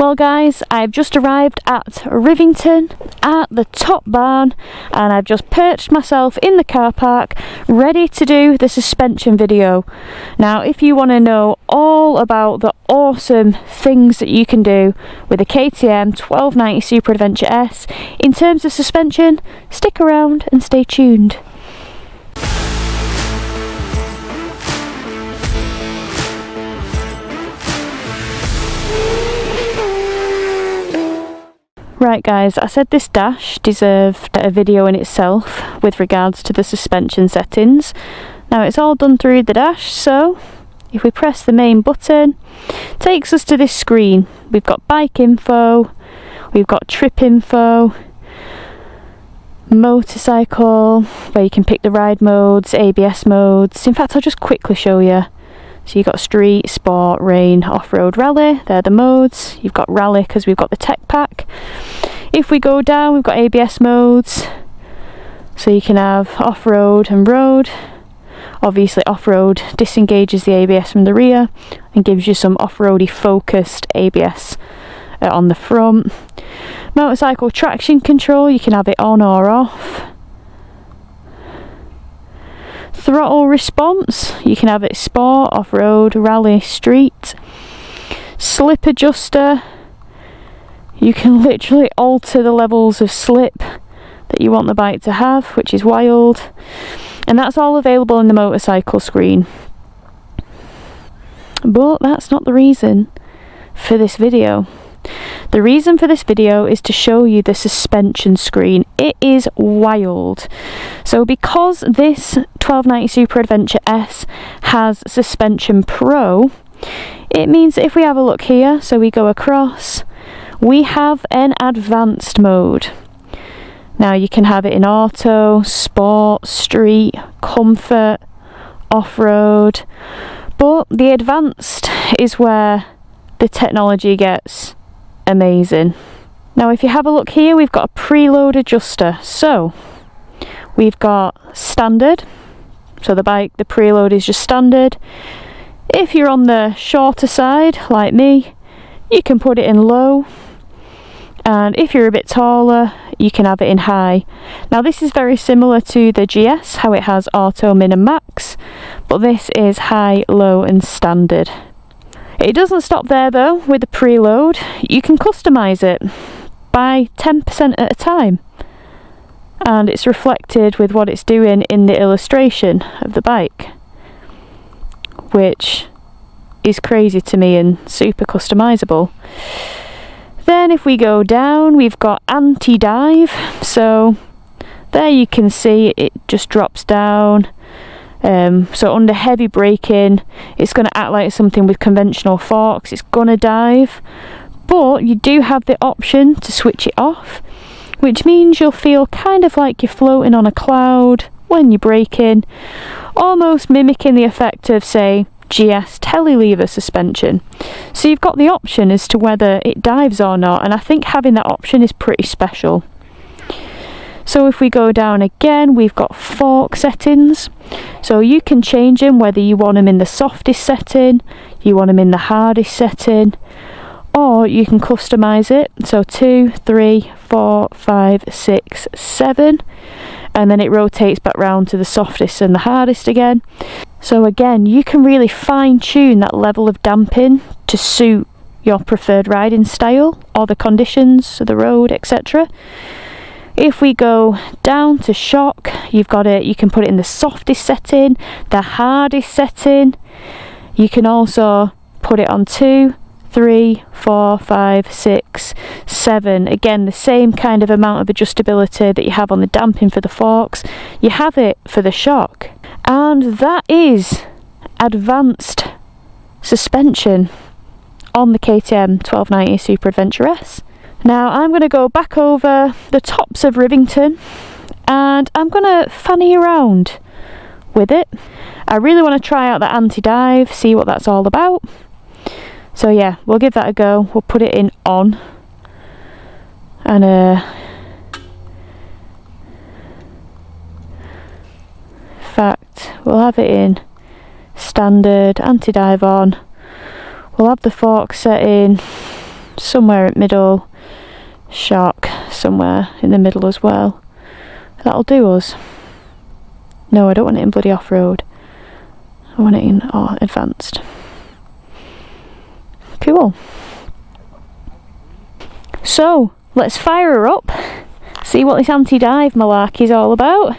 Well guys, I've just arrived at Rivington at the top barn and I've just perched myself in the car park ready to do the suspension video. Now if you want to know all about the awesome things that you can do with a KTM 1290 Super Adventure S in terms of suspension, stick around and stay tuned. Right guys, I said this dash deserved a video in itself with regards to the suspension settings. Now it's all done through the dash, so if we press the main button, it takes us to this screen. We've got bike info, we've got trip info, motorcycle, where you can pick the ride modes, ABS modes. In fact, I'll just quickly show you. So you've got street, sport, rain, off-road, rally, they're the modes. You've got rally because we've got the tech pack. If we go down, we've got ABS modes. So you can have off-road and road. Obviously off-road disengages the ABS from the rear and gives you some off-roady focused ABS on the front. Motorcycle traction control, you can have it on or off. Throttle response, you can have it sport, off-road, rally, street. Slip adjuster, you can literally alter the levels of slip that you want the bike to have, which is wild. And that's all available in the motorcycle screen. But that's not the reason for this video. The reason for this video is to show you the suspension screen. It is wild. So because this 1290 Super Adventure S has Suspension Pro, it means that if we have a look here, so we go across, we have an advanced mode. Now you can have it in auto, sport, street, comfort, off-road, but the advanced is where the technology gets amazing. Now if you have a look here, we've got a preload adjuster. So we've got standard, so the preload is just standard. If you're on the shorter side like me, you can put it in low, and if you're a bit taller you can have it in high. Now this is very similar to the GS, how it has auto, min and max, but this is high, low and standard. It doesn't stop there though with the preload. You can customise it by 10% at a time, and it's reflected with what it's doing in the illustration of the bike, which is crazy to me and super customisable. Then if we go down, we've got anti-dive, so there you can see it just drops down. So under heavy braking, it's going to act like something with conventional forks, it's going to dive, but you do have the option to switch it off, which means you'll feel kind of like you're floating on a cloud when you're braking, almost mimicking the effect of, say, GS telelever suspension. So you've got the option as to whether it dives or not, and I think having that option is pretty special. So if we go down again, we've got fork settings. So you can change them whether you want them in the softest setting, you want them in the hardest setting, or you can customise it. So 2, 3, 4, 5, 6, 7, and then it rotates back round to the softest and the hardest again. So again, you can really fine tune that level of damping to suit your preferred riding style or the conditions of the road, etc. If we go down to shock, you've got it, you can put it in the softest setting, the hardest setting. You can also put it on 2, 3, 4, 5, 6, 7. Again, the same kind of amount of adjustability that you have on the damping for the forks, you have it for the shock. And that is advanced suspension on the KTM 1290 Super Adventure S. Now I'm going to go back over the tops of Rivington and I'm going to fanny around with it. I really want to try out the anti-dive, see what that's all about. So yeah, we'll give that a go. We'll put it in on and in fact we'll have it in standard, anti-dive on. We'll have the fork set in somewhere at middle, shock somewhere in the middle as well. That'll do us. No, I don't want it in bloody off-road. I want it in advanced. Cool. So, let's fire her up, see what this anti-dive malarkey is all about,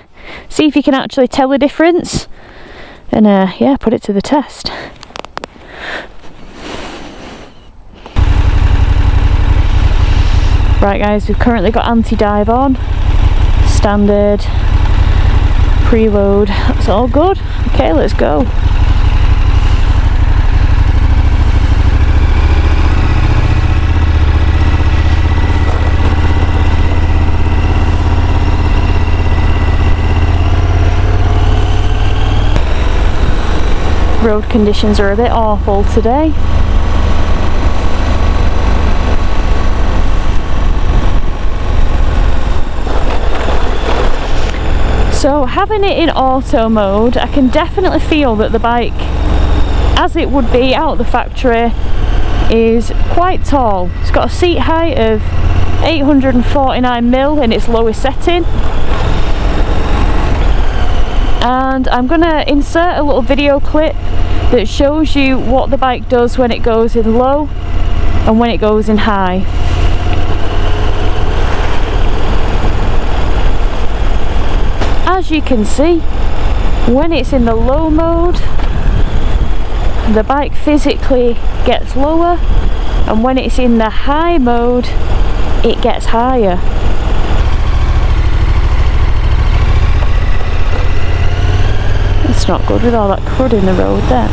see if you can actually tell the difference, and yeah, put it to the test. Right guys, we've currently got anti-dive on, standard, preload, that's all good. Okay, let's go. Road conditions are a bit awful today. So having it in auto mode, I can definitely feel that the bike, as it would be out of the factory, is quite tall. It's got a seat height of 849mm in its lowest setting. And I'm going to insert a little video clip that shows you what the bike does when it goes in low and when it goes in high. As you can see, when it's in the low mode, the bike physically gets lower, and when it's in the high mode, it gets higher. It's not good with all that crud in the road there.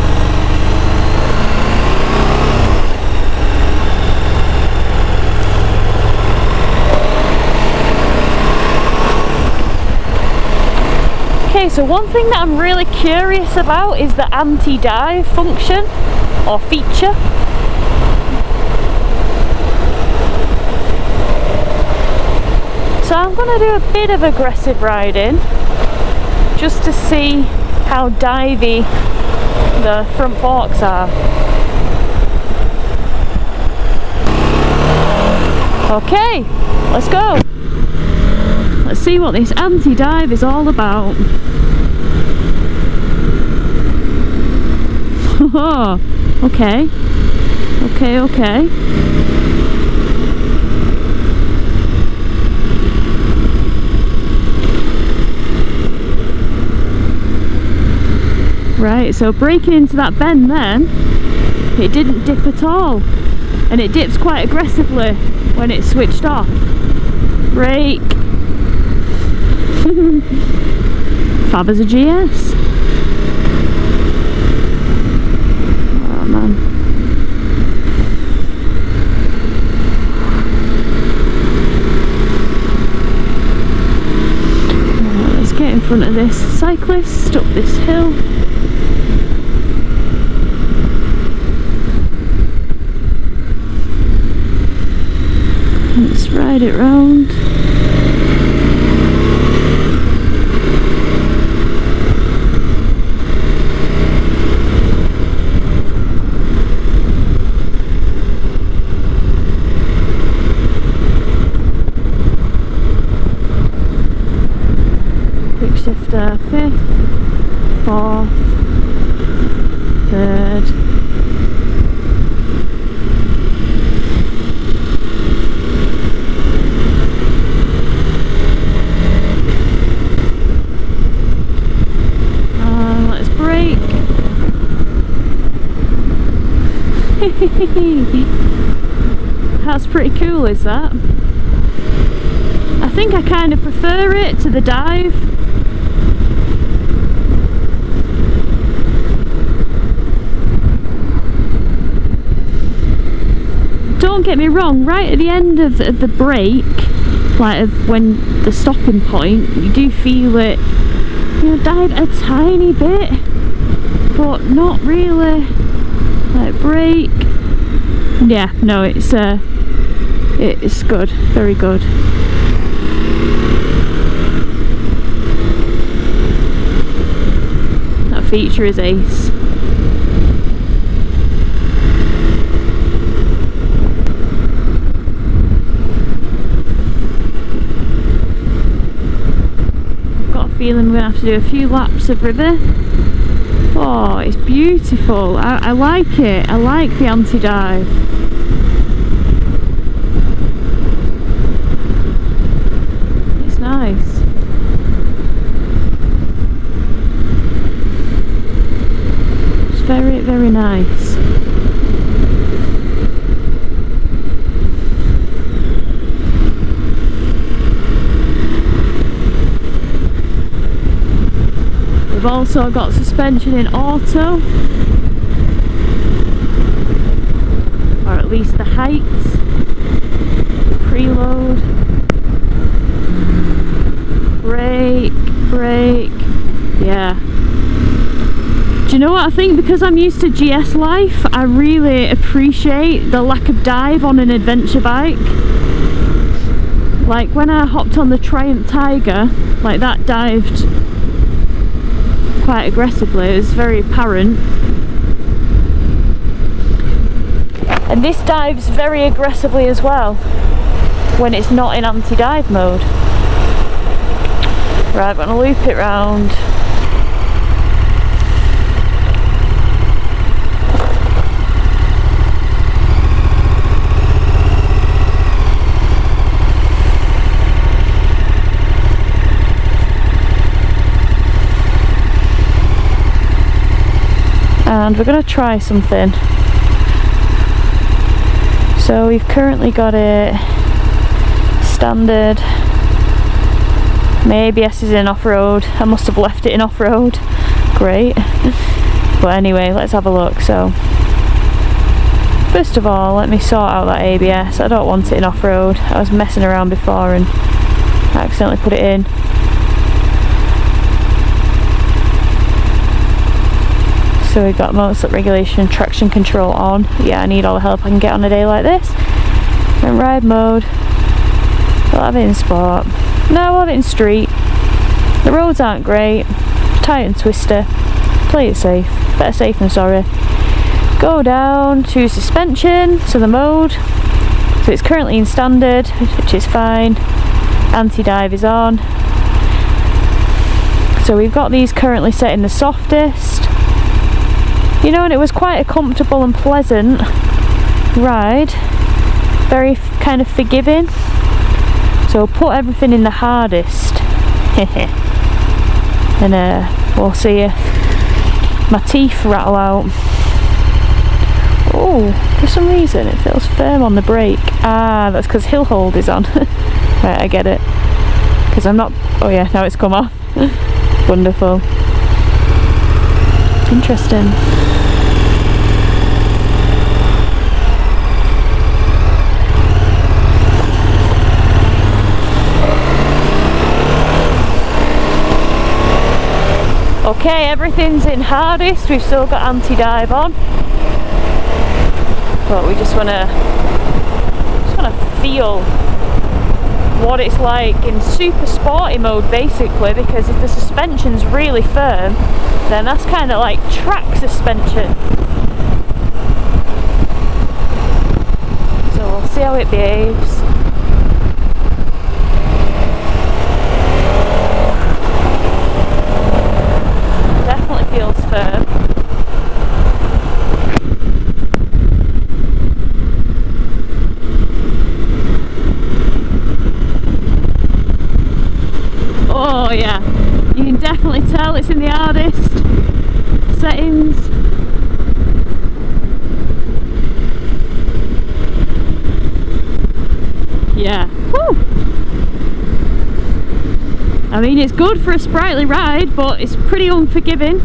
Okay, so one thing that I'm really curious about is the anti-dive function or feature. So I'm going to do a bit of aggressive riding just to see how divey the front forks are. Okay, let's go. Let's see what this anti-dive is all about. Okay. Okay. Right, so braking into that bend then, it didn't dip at all, and it dips quite aggressively when it's switched off. Brake. Fab as a GS. Oh man. Right, let's get in front of this cyclist up this hill. Let's ride it round. Quick shifter, 5th, 4th, 3rd. Let's brake. That's pretty cool, is that? I think I kind of prefer it to the dive. Don't get me wrong, right at the end of the brake, like of when the stopping point, you do feel it, you know, dive a tiny bit, but not really. Like brake. Yeah, no, it's good, very good. That feature is ace. feeling we're going to have to do a few laps of river. Oh, it's beautiful. I like it. I like the anti-dive. It's nice. It's very, very nice. We've also got suspension in auto, or at least the heights, preload, brake, yeah. Do you know what I think? Because I'm used to GS life, I really appreciate the lack of dive on an adventure bike. Like when I hopped on the Triumph Tiger, like that dived quite aggressively, it was very apparent. And this dives very aggressively as well when it's not in anti-dive mode. Right, I'm going to loop it round. And we're going to try something. So we've currently got it standard. My ABS is in off-road. I must have left it in off-road. Great. But anyway, let's have a look. So first of all, let me sort out that ABS. I don't want it in off-road. I was messing around before and accidentally put it in. So we've got motor slip regulation, traction control on. Yeah, I need all the help I can get on a day like this. And ride mode. I'll have it in sport. No, I'll have it in street. The roads aren't great. Tight and twister. Play it safe. Better safe than sorry. Go down to suspension, so the mode. So it's currently in standard, which is fine. Anti-dive is on. So we've got these currently set in the softest. You know, and it was quite a comfortable and pleasant ride. Very kind of forgiving. So we'll put everything in the hardest. And we'll see if my teeth rattle out. Oh, for some reason it feels firm on the brake. Ah, that's because hill hold is on. Right, I get it. Because I'm not... Oh yeah, now it's come off. Wonderful. Interesting. Okay, everything's in hardest. We've still got anti-dive on, but we just wanna feel what it's like in super sporty mode, basically, because if the suspension's really firm, then that's kind of like track suspension. So we'll see how it behaves. Definitely feels firm. Oh yeah, you can definitely tell it's in the hardest settings. Yeah, woo! I mean, it's good for a sprightly ride, but it's pretty unforgiving.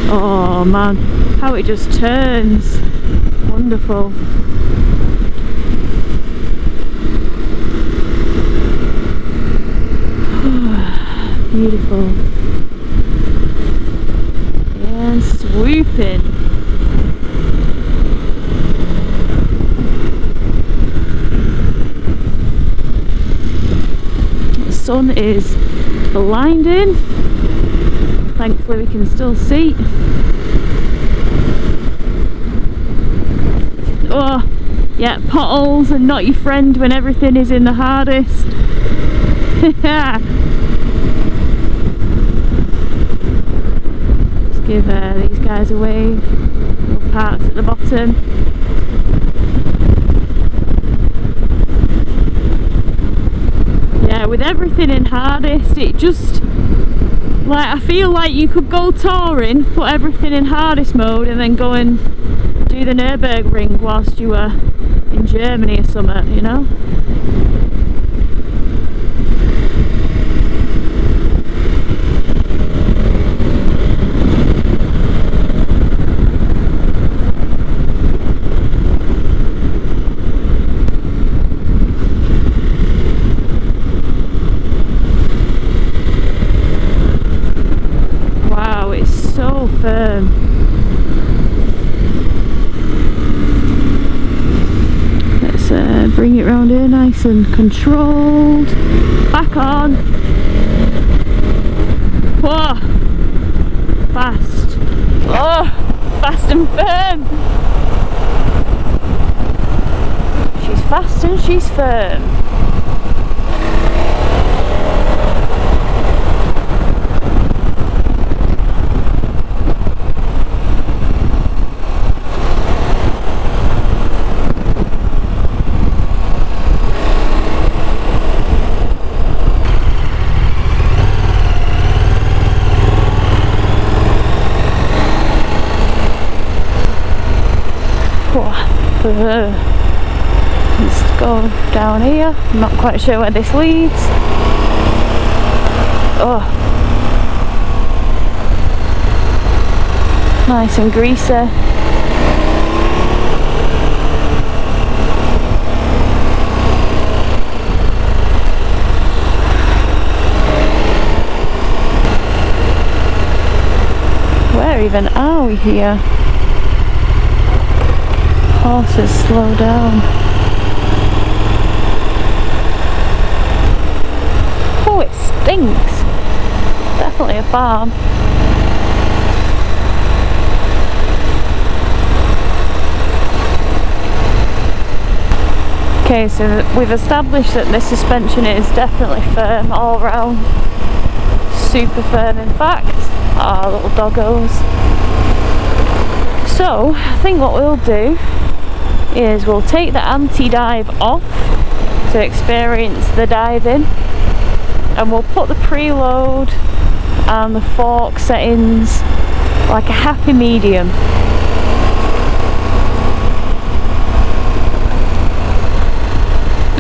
Oh man, how it just turns. Wonderful. Beautiful. And swooping. The sun is blinding. Thankfully we can still see. Oh, Yeah, potholes are not your friend when everything is in the hardest. Let's give these guys a wave. Little parts at the bottom. Yeah, with everything in hardest, it just, like, I feel like you could go touring, put everything in hardest mode, and then go and do the Nürburgring whilst you were in Germany or something, you know? Wow, it's so firm. Bring it round here nice and controlled. Back on. Whoa! Fast. Oh! Fast and firm. She's fast and she's firm. Let's go down here. I'm not quite sure where this leads. Oh, nice and greasy. Where even are we here? Horses, slow down. Oh, it stinks. Definitely a farm. Okay, so we've established that this suspension is definitely firm all round. Super firm, in fact. Ah, little doggos. So, I think what we'll do is we'll take the anti-dive off to experience the diving, and we'll put the preload and the fork settings like a happy medium.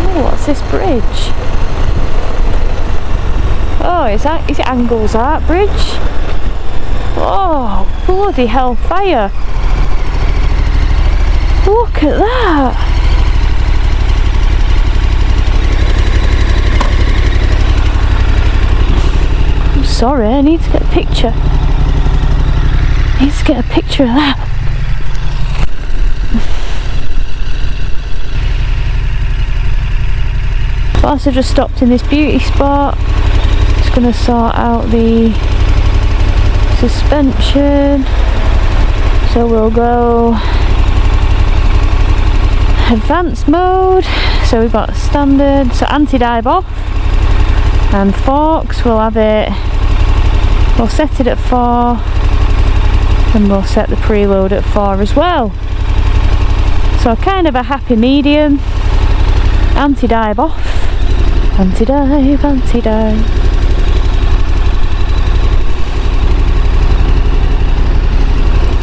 Oh, what's this bridge? Oh, is it Angles Art Bridge? Oh, bloody hellfire! Look at that! I'm sorry, I need to get a picture. I need to get a picture of that. Whilst I've just stopped in this beauty spot, just going to sort out the suspension. So we'll go advanced mode. So we've got standard, so anti-dive off, and forks, we'll have it, we'll set it at 4, and we'll set the preload at 4 as well. So kind of a happy medium. Anti-dive off, anti-dive, anti-dive.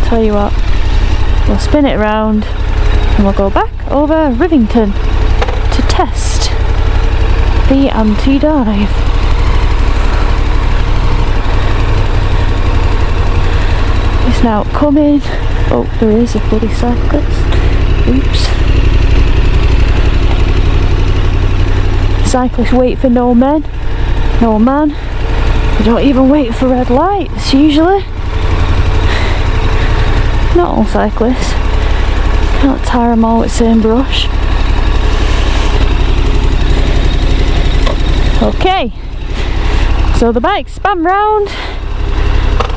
Tell you what, we'll spin it around and we'll go back over Rivington to test the anti-dive. It's now coming. Oh, there is a bloody cyclist. Oops. Cyclists wait for no men. No man. They don't even wait for red lights usually. Not all cyclists. Can't tire them all with the same brush. Okay, so the bike's spun round,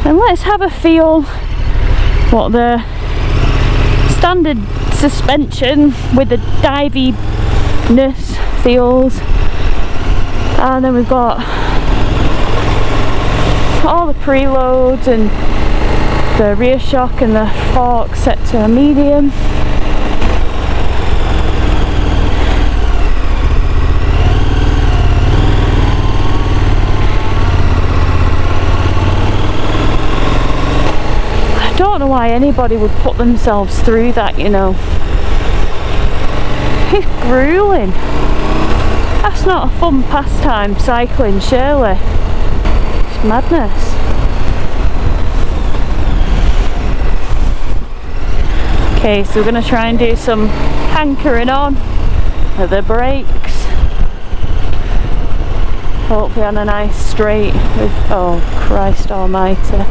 and let's have a feel what the standard suspension with the diviness feels. And then we've got all the preloads and the rear shock and the fork set to a medium. I don't know why anybody would put themselves through that, you know. It's grueling. That's not a fun pastime, cycling, surely. It's madness. Okay, so we're going to try and do some hankering on with the brakes. Hopefully on a nice straight with, oh Christ almighty.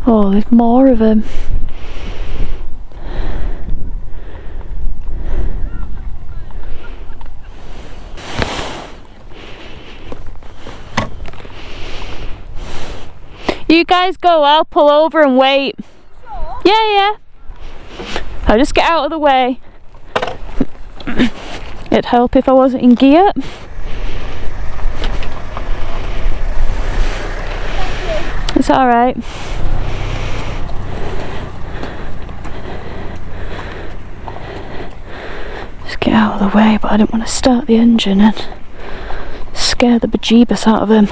Oh, there's more of them. You guys go, I'll pull over and wait. Sure. Yeah. I'll just get out of the way. It'd help if I wasn't in gear. It's alright. Just get out of the way, but I didn't want to start the engine and scare the bejeebus out of him.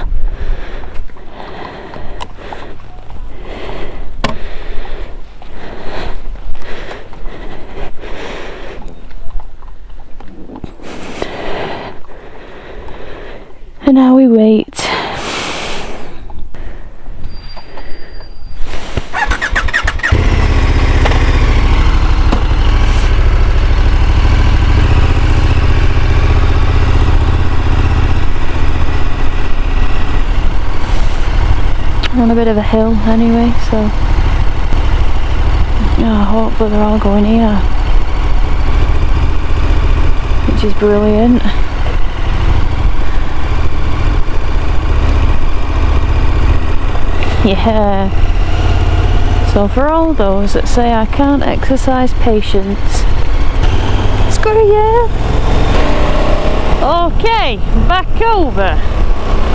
And now we wait. We're on a bit of a hill anyway, so yeah, hopefully they're all going here, which is brilliant. Yeah. So for all those that say I can't exercise patience, it's got a yeah. Okay, back over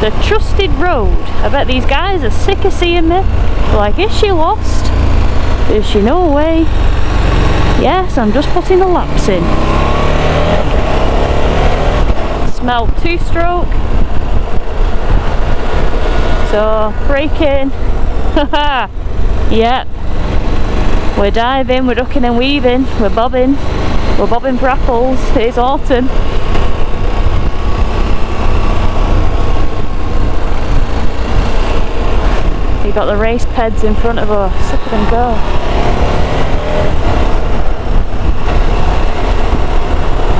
the trusted road. I bet these guys are sick of seeing me. They're like, is she lost? Is she no way? Yes, I'm just putting the laps in. Smell 2-stroke. So, brake in. Haha. Yep. We're diving, we're ducking and weaving, we're bobbing. We're bobbing for apples. It's autumn. You've got the race peds in front of us. Look at them go.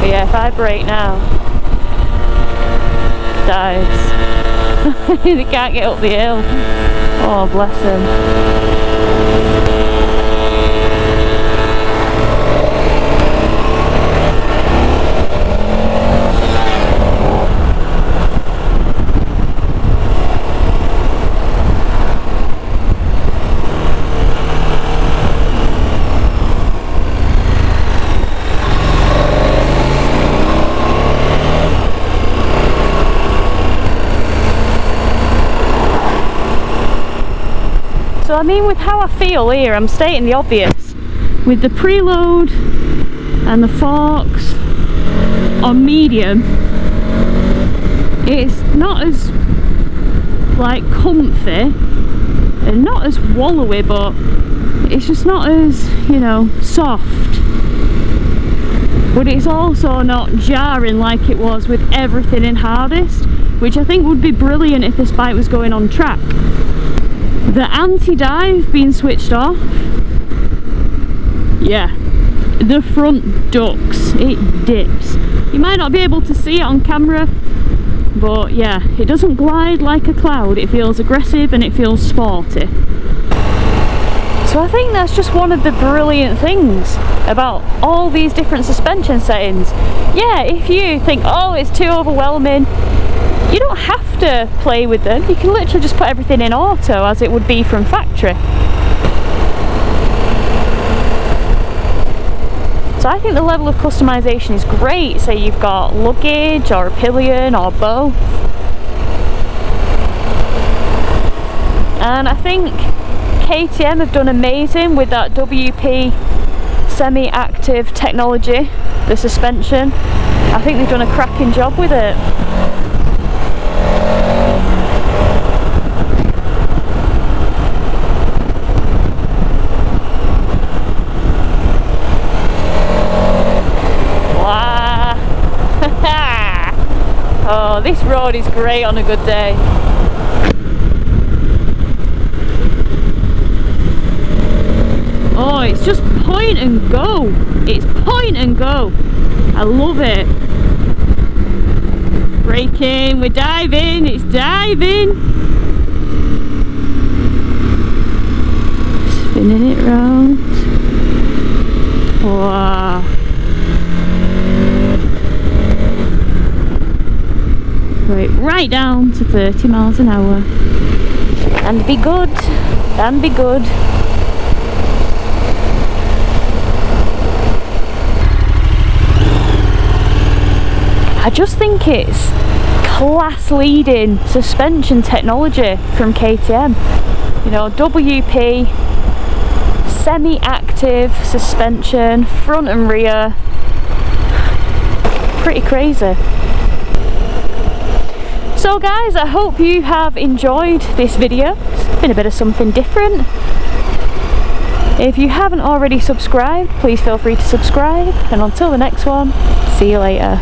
But yeah, if I brake now, dives. They can't get up the hill. Oh, bless them. So I mean, with how I feel here, I'm stating the obvious. With the preload and the forks on medium, it's not as like comfy and not as wallowy, but it's just not as, you know, soft. But it's also not jarring like it was with everything in hardest, which I think would be brilliant if this bike was going on track. The anti-dive being switched off, yeah, the front ducks, it dips. You might not be able to see it on camera, but yeah, it doesn't glide like a cloud. It feels aggressive and it feels sporty. So I think that's just one of the brilliant things about all these different suspension settings. Yeah, if you think, oh, it's too overwhelming, you don't have to play with them. You can literally just put everything in auto as it would be from factory. So I think the level of customization is great. Say you've got luggage or a pillion or both. And I think KTM have done amazing with that WP semi-active technology, the suspension. I think they've done a cracking job with it. Wow. Oh, this road is great on a good day. Oh, it's just point and go. It's point and go. I love it. Braking, we're diving, it's diving. Spinning it round. Wow. Right down to 30 miles an hour. And be good, and be good. I just think it's class leading suspension technology from KTM. You know, WP, semi-active suspension, front and rear. Pretty crazy. So guys, I hope you have enjoyed this video. It's been a bit of something different. If you haven't already subscribed, please feel free to subscribe. And until the next one, see you later.